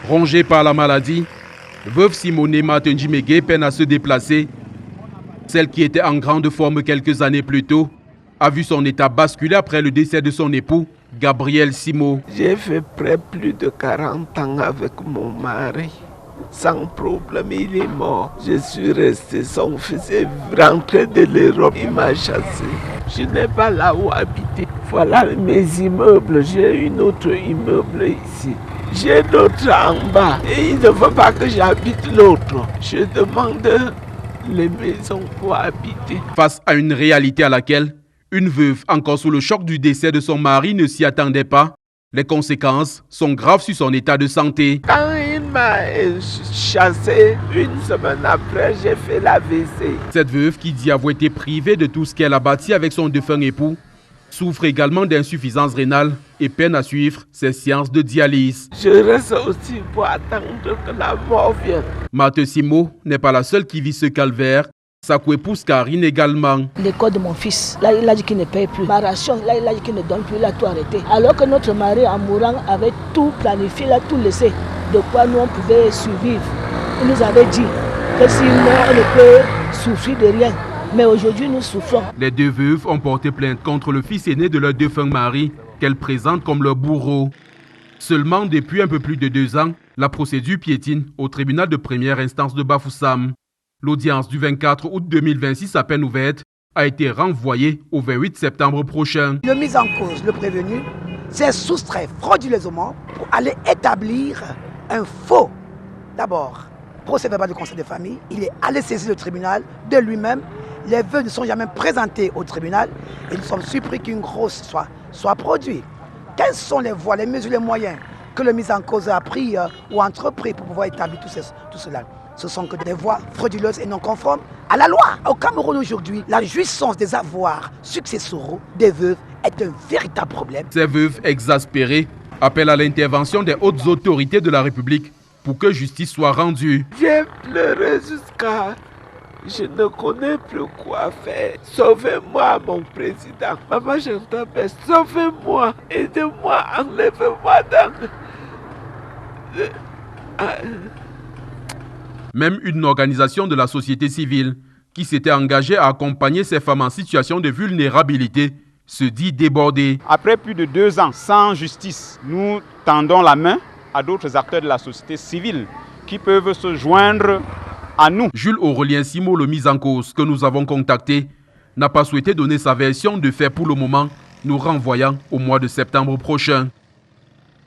Rongée par la maladie, veuve Simone Martin-Jimege peine à se déplacer. Celle qui était en grande forme quelques années plus tôt a vu son état basculer après le décès de son époux, Gabriel Simo. J'ai fait près plus de 40 ans avec mon mari. Sans problème, il est mort. Je suis resté son fils et rentré de l'Europe. Il m'a chassé. Je n'ai pas là où habiter. Voilà mes immeubles. J'ai un autre immeuble ici. J'ai d'autres en bas. Et il ne veut pas que j'habite l'autre. Je demande les maisons pour habiter. Face à une réalité à laquelle une veuve, encore sous le choc du décès de son mari, ne s'y attendait pas, les conséquences sont graves sur son état de santé. Quand il m'a chassé, une semaine après, j'ai fait l'AVC. Cette veuve, qui dit avoir été privée de tout ce qu'elle a bâti avec son défunt époux, souffre également d'insuffisance rénale et peine à suivre ses séances de dialyse. Je reste aussi pour attendre que la mort vienne. Marthe Simo n'est pas la seule qui vit ce calvaire. Sa coépouse Karine également. L'école de mon fils, là il a dit qu'il ne paye plus. Ma ration, là il a dit qu'il ne donne plus, il a tout arrêté. Alors que notre mari en mourant avait tout planifié, il a tout laissé. De quoi nous on pouvait survivre. Il nous avait dit que sinon on ne peut souffrir de rien. Mais aujourd'hui nous souffrons. Les deux veuves ont porté plainte contre le fils aîné de leur défunt mari, qu'elles présentent comme leur bourreau. Seulement depuis un peu plus de 2 ans, la procédure piétine au tribunal de première instance de Bafoussam. L'audience du 24 août 2026 à peine ouverte a été renvoyée au 28 septembre prochain. Le mis en cause, le prévenu, s'est soustrait frauduleusement pour aller établir un faux. D'abord, procès-verbal du conseil de famille, il est allé saisir le tribunal de lui-même. Les vœux ne sont jamais présentés au tribunal et nous sommes surpris qu'une grosse soit produite. Quelles sont les voies, les mesures, les moyens que le mis en cause a pris ou entrepris pour pouvoir établir tout cela? Ce sont que des voies frauduleuses et non conformes à la loi. Au Cameroun aujourd'hui, la jouissance des avoirs successoraux des veuves est un véritable problème. Ces veuves exaspérées appellent à l'intervention des hautes autorités de la République pour que justice soit rendue. J'ai pleuré jusqu'à... Je ne connais plus quoi faire. Sauvez-moi, mon président. Maman, je t'appelle. Sauvez-moi. Aidez-moi. Enlevez-moi dans... Même une organisation de la société civile qui s'était engagée à accompagner ces femmes en situation de vulnérabilité se dit débordée. Après plus de 2 ans sans justice, nous tendons la main à d'autres acteurs de la société civile qui peuvent se joindre à nous. Jules Aurélien Simo, le mis en cause que nous avons contacté, n'a pas souhaité donner sa version de fait pour le moment, nous renvoyant au mois de septembre prochain.